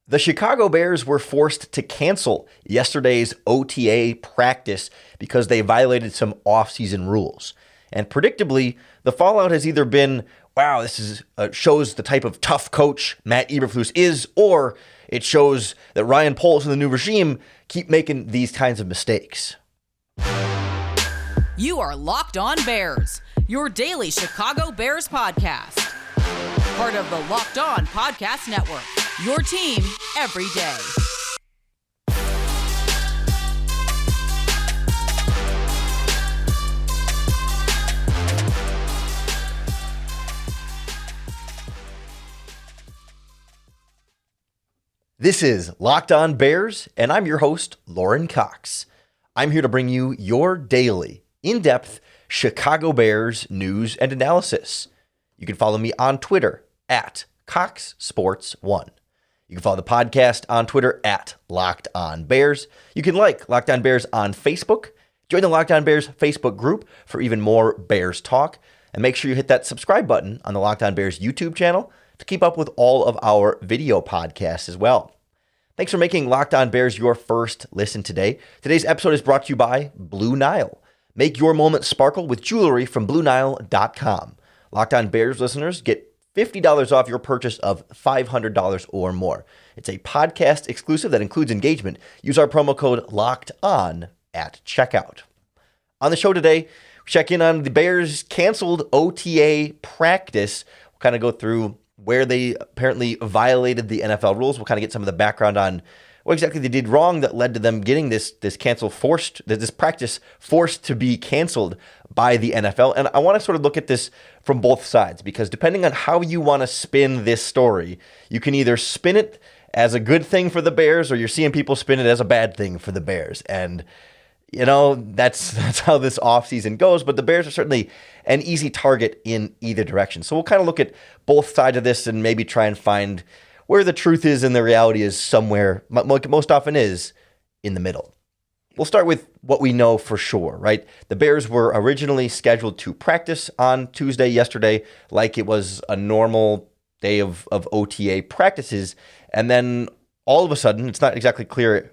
The Chicago Bears were forced to cancel yesterday's OTA practice because they violated some offseason rules. And predictably, the fallout has either been, wow, shows the type of tough coach Matt Eberflus is, or it shows that Ryan Poles and the new regime keep making these kinds of mistakes. You are Locked On Bears, your daily Chicago Bears podcast. Part of the Locked On Podcast Network, your team every day. This is Locked On Bears, and I'm your host, Lorin Cox. I'm here to bring you your daily, in-depth Chicago Bears news and analysis. You can follow me on Twitter at CoxSports1. You can follow the podcast on Twitter at Locked On Bears. You can like Locked On Bears on Facebook. Join the Locked On Bears Facebook group for even more Bears talk. And make sure you hit that subscribe button on the Locked On Bears YouTube channel to keep up with all of our video podcasts as well. Thanks for making Locked On Bears your first listen today. Today's episode is brought to you by Blue Nile. Make your moment sparkle with jewelry from BlueNile.com. Locked On Bears listeners get $50 off your purchase of $500 or more. It's a podcast exclusive that includes engagement. Use our promo code LOCKEDON at checkout. On the show today, we check in on the Bears' canceled OTA practice. We'll kind of go through where they apparently violated the NFL rules. We'll kind of get some of the background on what exactly they did wrong that led to them getting this practice forced to be canceled by the NFL. And I want to sort of look at this from both sides, because depending on how you want to spin this story, you can either spin it as a good thing for the Bears, or you're seeing people spin it as a bad thing for the Bears. And you know, that's how this offseason goes, but the Bears are certainly an easy target in either direction. So we'll kind of look at both sides of this and maybe try and find where the truth is and the reality is somewhere, like it most often is, in the middle. We'll start with what we know for sure, right? The Bears were originally scheduled to practice on Tuesday, yesterday, like it was a normal day of OTA practices. And then all of a sudden, it's not exactly clear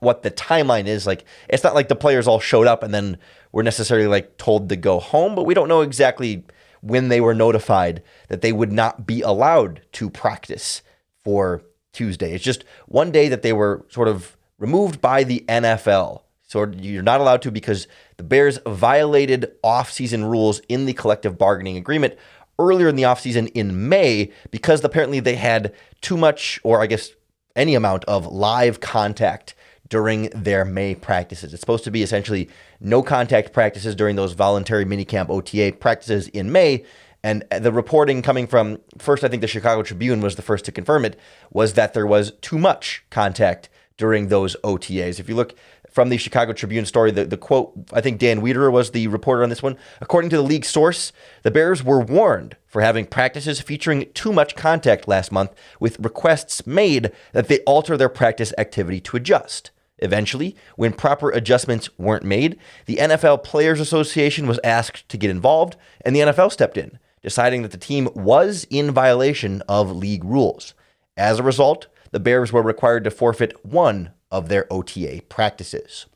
what the timeline is. Like, it's not like the players all showed up and then were necessarily like told to go home, but we don't know exactly when they were notified that they would not be allowed to practice for Tuesday. It's just one day that they were sort of removed by the NFL. So you're not allowed to because the Bears violated offseason rules in the collective bargaining agreement earlier in the offseason in May, because apparently they had too much, or I guess any amount of live contact during their May practices. It's supposed to be essentially no contact practices during those voluntary minicamp OTA practices in May. And the reporting coming from, first, I think the Chicago Tribune was the first to confirm it, was that there was too much contact during those OTAs. If you look from the Chicago Tribune story, the quote, I think Dan Wiederer was the reporter on this one. According to the league source, the Bears were warned for having practices featuring too much contact last month, with requests made that they alter their practice activity to adjust. Eventually, when proper adjustments weren't made, the NFL Players Association was asked to get involved, and the NFL stepped in, deciding that the team was in violation of league rules. As a result, the Bears were required to forfeit one of their OTA practices.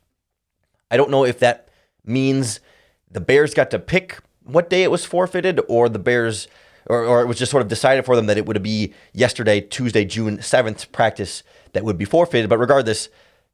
I don't know if that means the Bears got to pick what day it was forfeited, or the Bears, or it was just sort of decided for them that it would be yesterday, Tuesday, June 7th practice that would be forfeited. But regardless,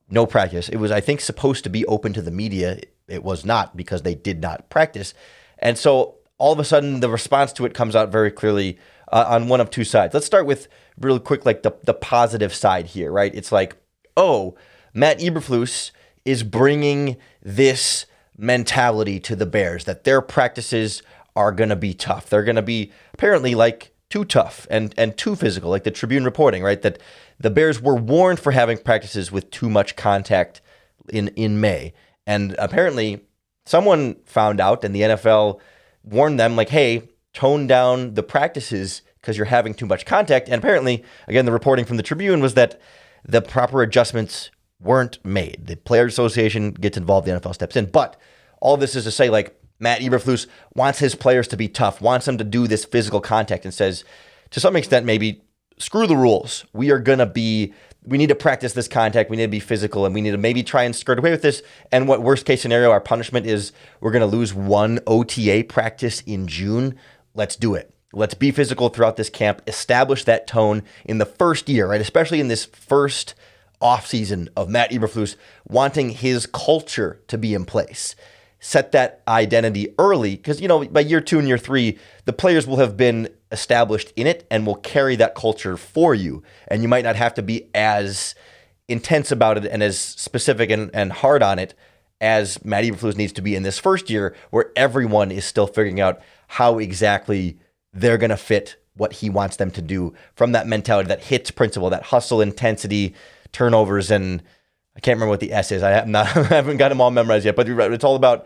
no practice. It was, I think, supposed to be open to the media. It was not, because they did not practice. And so all of a sudden, the response to it comes out very clearly on one of two sides. Let's start with real quick, like the positive side here, right? It's like, oh, Matt Eberflus is bringing this mentality to the Bears that their practices are going to be tough. They're going to be apparently like too tough and too physical, like the Tribune reporting, right? That the Bears were warned for having practices with too much contact in May. And apparently someone found out, and the NFL warned them, like, hey, tone down the practices because you're having too much contact. And apparently, again, the reporting from the Tribune was that the proper adjustments weren't made. The Players Association gets involved, the NFL steps in. But all this is to say, like, Matt Eberflus wants his players to be tough, wants them to do this physical contact, and says, to some extent, maybe screw the rules. We need to practice this contact. We need to be physical, and we need to maybe try and skirt away with this. And what worst case scenario, our punishment is we're going to lose one OTA practice in June. Let's do it. Let's be physical throughout this camp, establish that tone in the first year, right? Especially in this first offseason of Matt Eberflus, wanting his culture to be in place. Set that identity early, because, by year 2 and year 3, the players will have been established in it and will carry that culture for you. And you might not have to be as intense about it and as specific and hard on it as Matt Eberflus needs to be in this first year, where everyone is still figuring out how exactly they're going to fit what he wants them to do from that mentality, that hits principle, that hustle, intensity, turnovers, and I can't remember what the S is. I haven't got them all memorized yet, but it's all about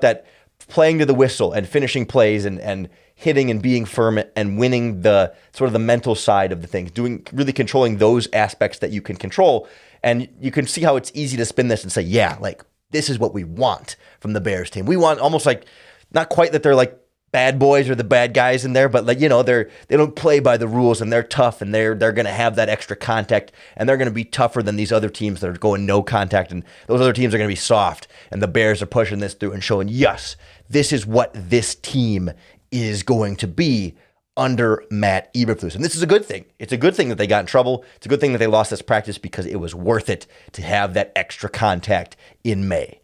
that playing to the whistle and finishing plays and hitting and being firm and winning the sort of the mental side of the things, really controlling those aspects that you can control. And you can see how it's easy to spin this and say, yeah, like this is what we want from the Bears team. We want almost like, not quite that they're like bad boys or the bad guys in there, but like, they don't play by the rules, and they're tough, and they're going to have that extra contact, and they're going to be tougher than these other teams that are going no contact, and those other teams are going to be soft, and the Bears are pushing this through and showing, yes, this is what this team is going to be under Matt Eberflus. And this is a good thing. It's a good thing that they got in trouble. It's a good thing that they lost this practice, because it was worth it to have that extra contact in May.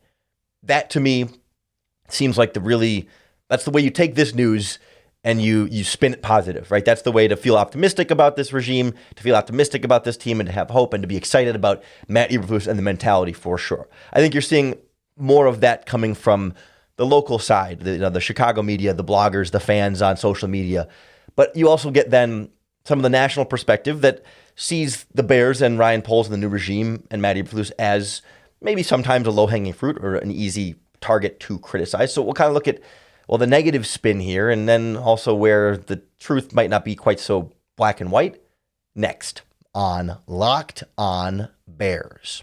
That, to me, seems like that's the way you take this news and you spin it positive, right? That's the way to feel optimistic about this regime, to feel optimistic about this team, and to have hope and to be excited about Matt Eberflus and the mentality, for sure. I think you're seeing more of that coming from the local side, the Chicago media, the bloggers, the fans on social media. But you also get then some of the national perspective that sees the Bears and Ryan Poles and the new regime and Matt Eberflus as maybe sometimes a low-hanging fruit or an easy target to criticize. So we'll kind of look at the negative spin here, and then also where the truth might not be quite so black and white, next on Locked On Bears.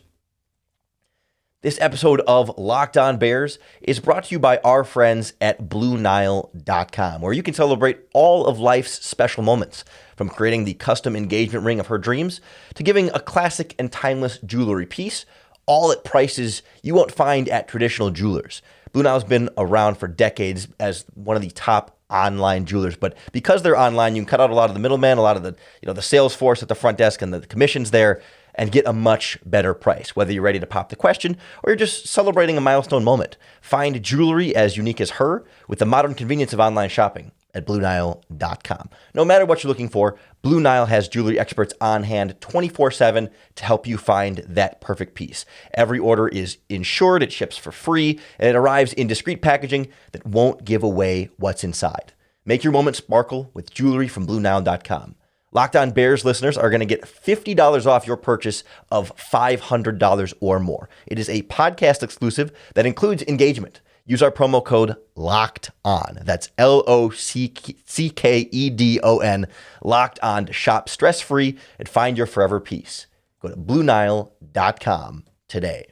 This episode of Locked On Bears is brought to you by our friends at BlueNile.com, where you can celebrate all of life's special moments, from creating the custom engagement ring of her dreams to giving a classic and timeless jewelry piece, all at prices you won't find at traditional jewelers. Blue Nile's been around for decades as one of the top online jewelers, but because they're online, you can cut out a lot of the middlemen, a lot of the sales force at the front desk and the commissions there, and get a much better price, whether you're ready to pop the question or you're just celebrating a milestone moment. Find jewelry as unique as her with the modern convenience of online shopping at BlueNile.com. No matter what you're looking for, Blue Nile has jewelry experts on hand 24/7 to help you find that perfect piece. Every order is insured, it ships for free, and it arrives in discreet packaging that won't give away what's inside. Make your moment sparkle with jewelry from BlueNile.com. Locked On Bears listeners are going to get $50 off your purchase of $500 or more. It is a podcast exclusive that includes engagement. Use our promo code LOCKED ON. That's LOCKEDON, Locked On, to shop stress-free and find your forever piece. Go to BlueNile.com today.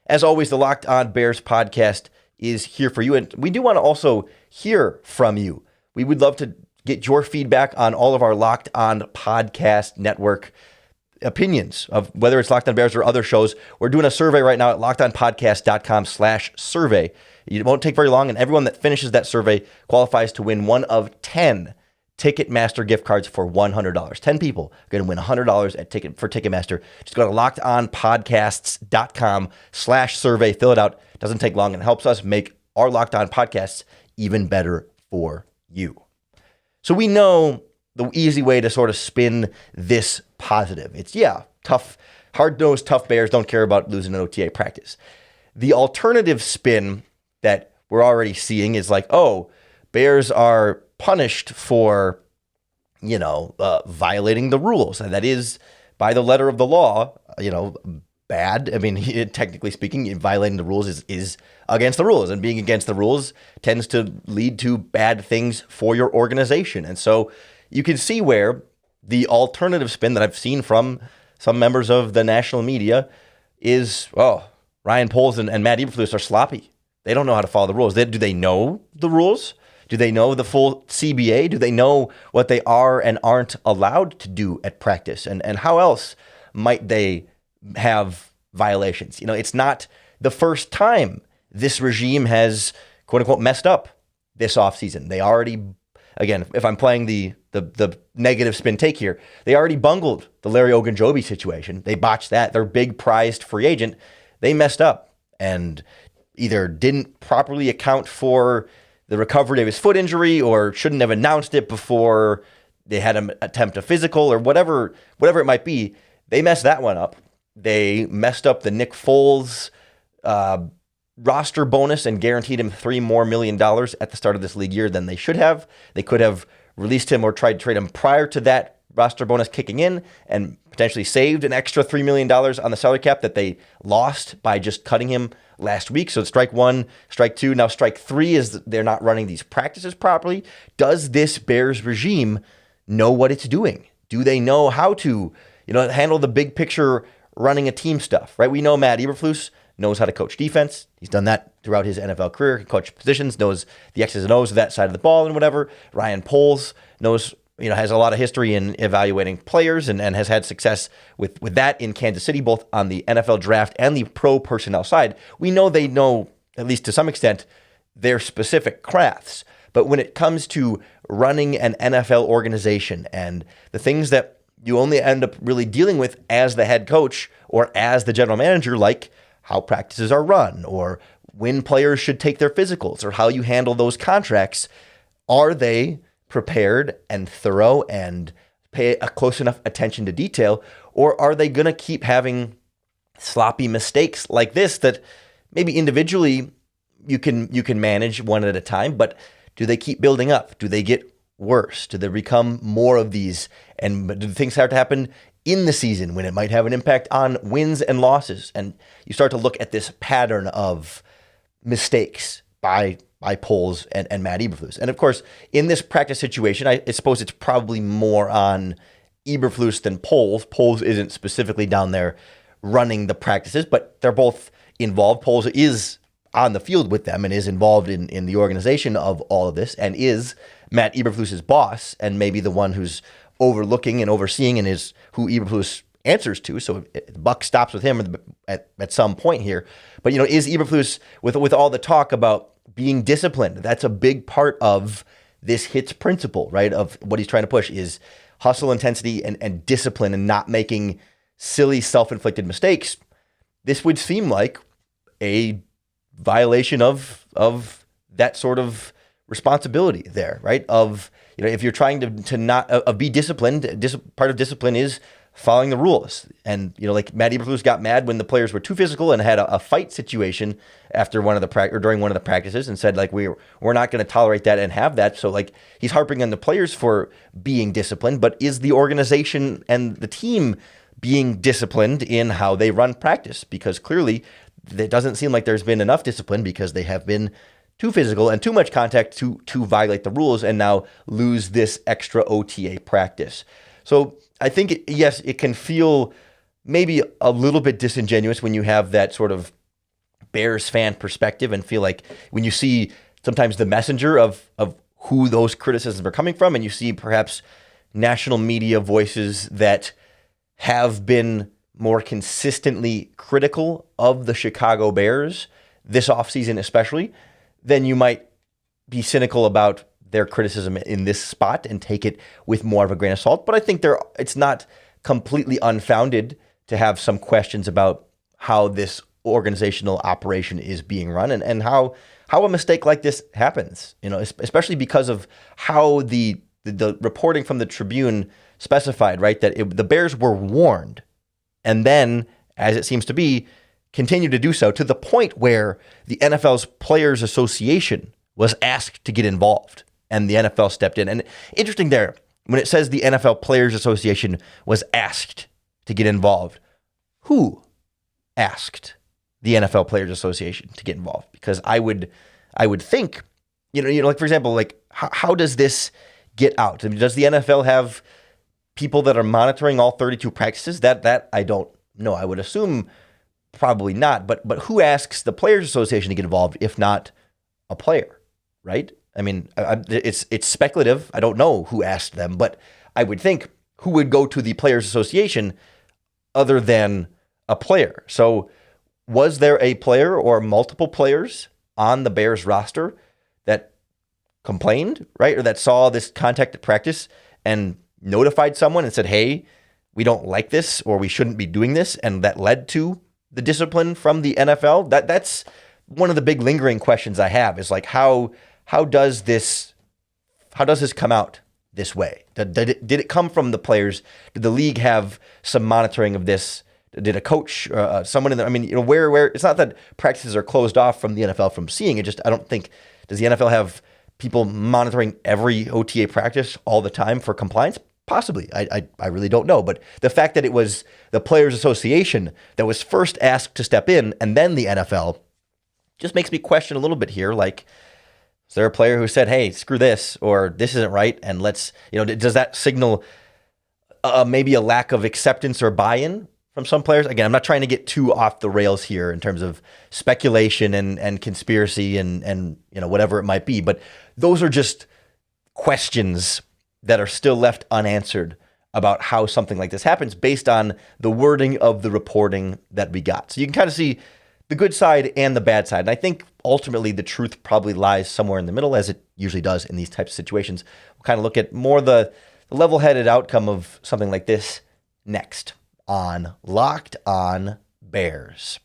As always, the Locked On Bears podcast is here for you, and we do want to also hear from you. We would love to get your feedback on all of our Locked On Podcast Network opinions of whether it's Locked On Bears or other shows. We're doing a survey right now at lockedonpodcast.com/survey. It won't take very long, and everyone that finishes that survey qualifies to win one of 10 Ticketmaster gift cards for $100. 10 people are going to win $100 for Ticketmaster. Just go to lockedonpodcasts.com/survey. Fill it out. It doesn't take long, and it helps us make our Locked On podcasts even better for you. So we know the easy way to sort of spin this positive. It's, tough, hard-nosed, tough Bears don't care about losing an OTA practice. The alternative spin that we're already seeing is like, Bears are punished for, violating the rules. And that is, by the letter of the law, bad. I mean, technically speaking, violating the rules is against the rules, and being against the rules tends to lead to bad things for your organization. And so you can see where the alternative spin that I've seen from some members of the national media is, Ryan Poles and Matt Eberflus are sloppy. They don't know how to follow the rules. Do they know the rules? Do they know the full CBA? Do they know what they are and aren't allowed to do at practice? And how else might they have violations? It's not the first time this regime has, quote unquote, messed up this offseason. They already, again, if I'm playing the negative spin take here, they already bungled the Larry Ogunjobi situation. They botched that. Their big prized free agent, they messed up and either didn't properly account for the recovery of his foot injury or shouldn't have announced it before they had him attempt a physical or whatever it might be. They messed that one up. They messed up the Nick Foles roster bonus and guaranteed him $3 more million at the start of this league year than they should have. They could have released him or tried to trade him prior to that roster bonus kicking in and potentially saved an extra $3 million on the salary cap that they lost by just cutting him last week. So strike one, strike two, now strike three is they're not running these practices properly. Does this Bears regime know what it's doing? Do they know how to, handle the big picture running a team stuff, right? We know Matt Eberflus knows how to coach defense. He's done that throughout his NFL career. He coached positions, knows the X's and O's of that side of the ball and whatever. Ryan Poles knows, has a lot of history in evaluating players and has had success with that in Kansas City, both on the NFL draft and the pro personnel side. We know they know, at least to some extent, their specific crafts. But when it comes to running an NFL organization and the things that you only end up really dealing with as the head coach or as the general manager, like how practices are run or when players should take their physicals or how you handle those contracts, are they prepared and thorough and pay a close enough attention to detail, or are they going to keep having sloppy mistakes like this that maybe individually you can manage one at a time, but do they keep building up? Do they get worse? Do they become more of these? And do things start to happen in the season when it might have an impact on wins and losses? And you start to look at this pattern of mistakes by Poles and Matt Eberflus. And of course, in this practice situation, I suppose it's probably more on Eberflus than Poles. Poles isn't specifically down there running the practices, but they're both involved. Poles is on the field with them and is involved in the organization of all of this and is Matt Eberflus's boss and maybe the one who's overlooking and overseeing and is who Eberflus answers to. So the buck stops with him at some point here. But, is Eberflus, with all the talk about being disciplined, that's a big part of this HITS principle, right? Of what he's trying to push is hustle, intensity, and discipline and not making silly self-inflicted mistakes. This would seem like a violation of that sort of responsibility there, right? Of, if you're trying to not be disciplined, part of discipline is following the rules. And, like Matt Eberflus got mad when the players were too physical and had a fight situation after during one of the practices and said, like, we're not going to tolerate that and have that. So, like, he's harping on the players for being disciplined, but is the organization and the team being disciplined in how they run practice? Because clearly it doesn't seem like there's been enough discipline because they have been too physical and too much contact to violate the rules and now lose this extra OTA practice. So I think, yes, it can feel maybe a little bit disingenuous when you have that sort of Bears fan perspective and feel like when you see sometimes the messenger of who those criticisms are coming from, and you see perhaps national media voices that have been more consistently critical of the Chicago Bears this offseason especially, then you might be cynical about their criticism in this spot and take it with more of a grain of salt. But I think it's not completely unfounded to have some questions about how this organizational operation is being run and how a mistake like this happens, especially because of how the reporting from the Tribune specified, right, that the Bears were warned and then, as it seems to be, continue to do so to the point where the NFL's Players Association was asked to get involved and the NFL stepped in. And interesting there, when it says the NFL Players Association was asked to get involved, who asked the NFL Players Association to get involved? Because I would think, like, for example, like how does this get out? I mean, does the NFL have people that are monitoring all 32 practices? That I don't know. I would assume probably not, but who asks the Players Association to get involved if not a player, right? I mean, it's speculative. I don't know who asked them, but I would think who would go to the Players Association other than a player. So was there a player or multiple players on the Bears roster that complained, right? Or that saw this contact at practice and notified someone and said, hey, we don't like this, or we shouldn't be doing this, and that led to the discipline from the NFL? That's one of the big lingering questions I have, is like, how does this come out this way? Did it come from the players? Did the league have some monitoring of this? Did a coach, someone in there? I mean, where it's not that practices are closed off from the NFL from seeing it. Just, I don't think, does the NFL have people monitoring every OTA practice all the time for compliance? Possibly. I really don't know. But the fact that it was the Players Association that was first asked to step in and then the NFL just makes me question a little bit here. Like, is there a player who said, hey, screw this, or this isn't right, and let's, does that signal maybe a lack of acceptance or buy-in from some players? Again, I'm not trying to get too off the rails here in terms of speculation and conspiracy and whatever it might be, but those are just questions that are still left unanswered about how something like this happens based on the wording of the reporting that we got. So you can kind of see the good side and the bad side. And I think ultimately the truth probably lies somewhere in the middle, as it usually does in these types of situations. We'll kind of look at more the level-headed outcome of something like this next on Locked On Bears.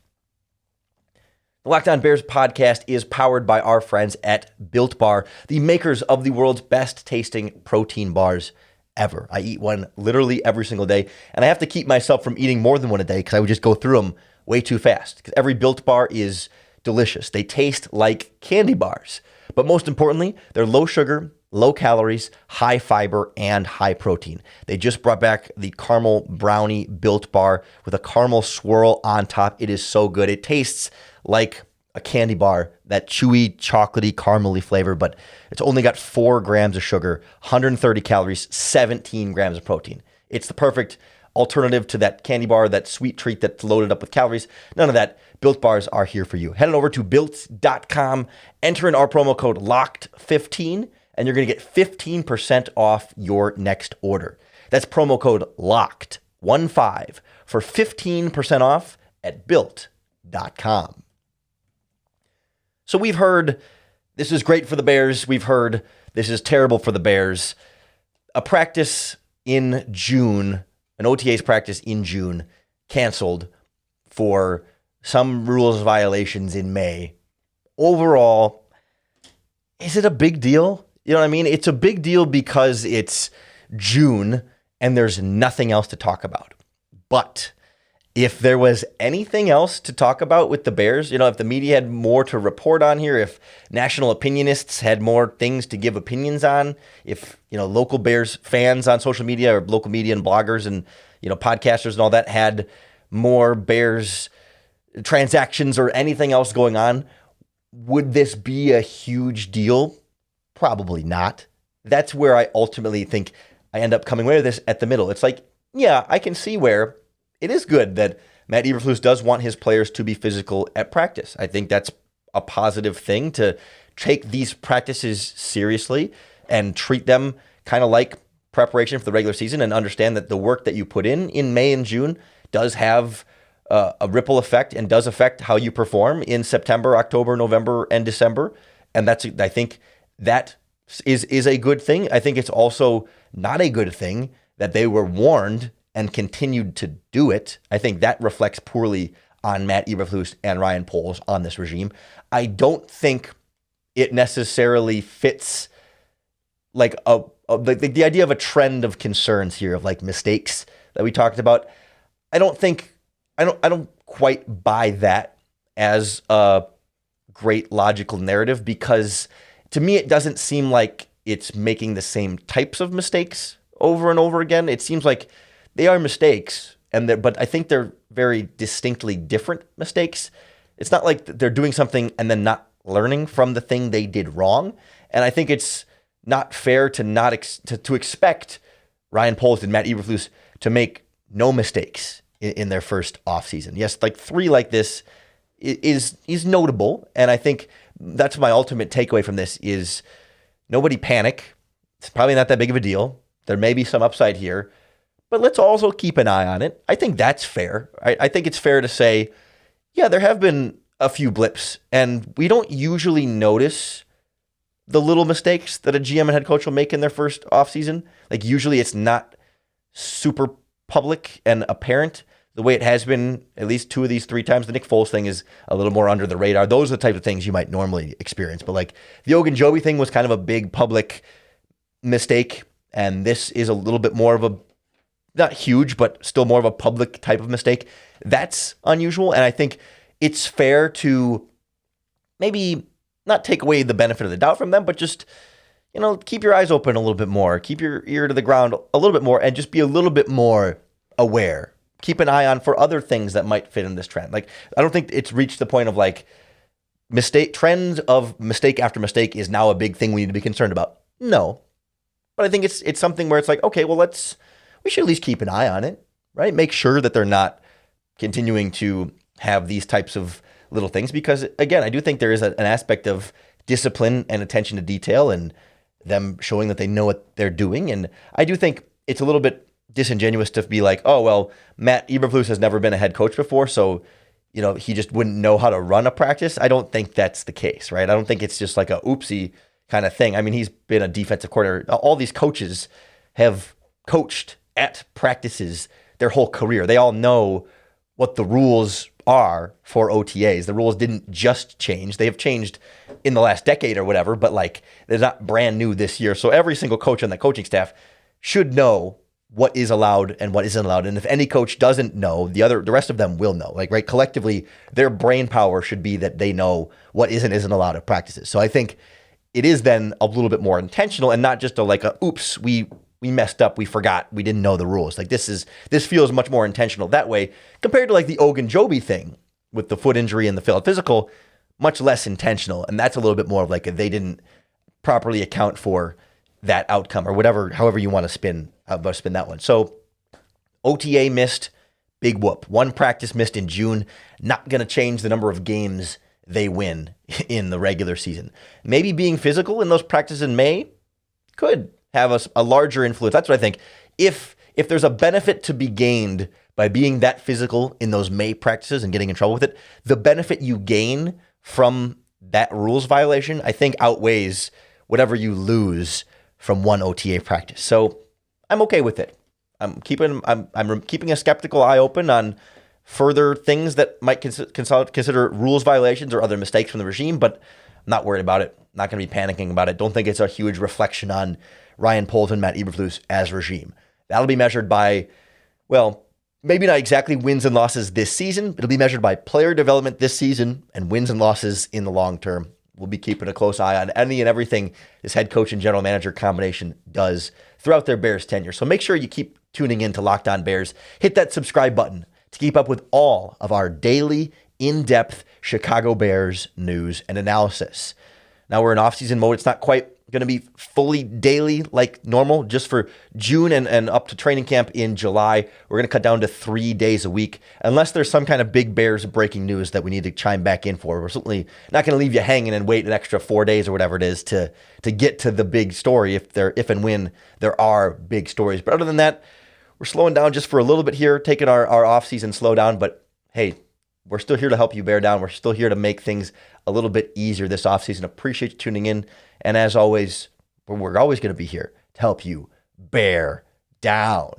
The Locked On Bears podcast is powered by our friends at Built Bar, the makers of the world's best tasting protein bars ever. I eat one literally every single day, and I have to keep myself from eating more than one a day because I would just go through them way too fast. Because every Built Bar is delicious. They taste like candy bars. But most importantly, they're low sugar, low calories, high fiber, and high protein. They just brought back the caramel brownie Built Bar with a caramel swirl on top. It is so good. It tastes like a candy bar, that chewy, chocolatey, caramely flavor, but it's only got 4 grams of sugar, 130 calories, 17 grams of protein. It's the perfect alternative to that candy bar, that sweet treat that's loaded up with calories. None of that. Built Bars are here for you. Head on over to built.com, enter in our promo code LOCKED15, and you're going to get 15% off your next order. That's promo code LOCKED15 for 15% off at built.com. So we've heard this is great for the Bears. We've heard this is terrible for the Bears. A practice in June, an OTAs practice in June, canceled for some rules violations in May. Overall, is it a big deal? You know what I mean? It's a big deal because it's June and there's nothing else to talk about. But if there was anything else to talk about with the Bears, if the media had more to report on here, if national opinionists had more things to give opinions on, if, local Bears fans on social media or local media and bloggers and, podcasters and all that had more Bears transactions or anything else going on, would this be a huge deal? Probably not. That's where I ultimately think I end up coming away with this at the middle. It's like, yeah, I can see where it is good that Matt Eberflus does want his players to be physical at practice. I think that's a positive thing, to take these practices seriously and treat them kind of like preparation for the regular season, and understand that the work that you put in May and June does have a ripple effect and does affect how you perform in September, October, November, and December. And I think that is a good thing. I think it's also not a good thing that they were warned and continued to do it. I think that reflects poorly on Matt Eberflus and Ryan Poles on this regime. I don't think it necessarily fits like the idea of a trend of concerns here, of like mistakes that we talked about. I don't quite buy that as a great logical narrative, because to me it doesn't seem like it's making the same types of mistakes over and over again. It seems like they are mistakes, but I think they're very distinctly different mistakes. It's not like they're doing something and then not learning from the thing they did wrong. And I think it's not fair to expect Ryan Poles and Matt Eberflus to make no mistakes in their first offseason. Yes, like 3 like this is notable, and I think that's my ultimate takeaway from this is nobody panic. It's probably not that big of a deal. There may be some upside here, but let's also keep an eye on it. I think that's fair. I think it's fair to say, yeah, there have been a few blips, and we don't usually notice the little mistakes that a GM and head coach will make in their first offseason. Like usually it's not super public and apparent the way it has been at least 2 of these 3 times. The Nick Foles thing is a little more under the radar. Those are the type of things you might normally experience. But like the Ogunjobi thing was kind of a big public mistake, and this is a little bit more of a, not huge, but still more of a public type of mistake. That's unusual, and I think it's fair to maybe not take away the benefit of the doubt from them, but just, keep your eyes open a little bit more, keep your ear to the ground a little bit more, and just be a little bit more aware. Keep an eye on for other things that might fit in this trend. Like, I don't think it's reached the point of like trends of mistake after mistake is now a big thing we need to be concerned about. No, but I think it's something where it's like, okay, well, we should at least keep an eye on it, right? Make sure that they're not continuing to have these types of little things, because again, I do think there is an aspect of discipline and attention to detail and them showing that they know what they're doing. And I do think it's a little bit disingenuous to be like, oh, well, Matt Eberflus has never been a head coach before, so he just wouldn't know how to run a practice. I don't think that's the case, right? I don't think it's just like a oopsie kind of thing. I mean, he's been a defensive coordinator. All these coaches have coached at practices their whole career. They all know what the rules are for OTAs. The rules didn't just change. They have changed in the last decade or whatever, but like they're not brand new this year. So every single coach on that coaching staff should know what is allowed and what isn't allowed. And if any coach doesn't know, the rest of them will know. Like, right, collectively, their brain power should be that they know what isn't allowed at practices. So I think it is then a little bit more intentional and not just oops, we messed up, we forgot, we didn't know the rules. Like this feels much more intentional that way compared to like the Ogunjobi thing with the foot injury and the failed physical, much less intentional. And that's a little bit more of like they didn't properly account for that outcome or whatever, however you want to spin that one. So OTA missed, big whoop. 1 practice missed in June, not going to change the number of games they win in the regular season. Maybe being physical in those practices in May could have a larger influence. That's what I think. If there's a benefit to be gained by being that physical in those May practices and getting in trouble with it, the benefit you gain from that rules violation, I think, outweighs whatever you lose from 1 OTA practice. So I'm okay with it. I'm keeping a skeptical eye open on further things that might consider rules violations or other mistakes from the regime, but I'm not worried about it. Not going to be panicking about it. Don't think it's a huge reflection on Ryan Poles and Matt Eberflus as regime. That'll be measured by, well, maybe not exactly wins and losses this season. It'll be measured by player development this season and wins and losses in the long term. We'll be keeping a close eye on any and everything this head coach and general manager combination does throughout their Bears tenure. So make sure you keep tuning in to Locked On Bears. Hit that subscribe button to keep up with all of our daily, in-depth Chicago Bears news and analysis. Now we're in off-season mode. It's not quite going to be fully daily like normal. Just for June and up to training camp in July, we're going to cut down to 3 days a week, unless there's some kind of big Bears breaking news that we need to chime back in for. We're certainly not going to leave you hanging and wait an extra 4 days or whatever it is to get to the big story if and when there are big stories. But other than that, we're slowing down just for a little bit here, taking our off-season slow down. But hey, we're still here to help you bear down. We're still here to make things a little bit easier this offseason. Appreciate you tuning in. And as always, we're always going to be here to help you bear down.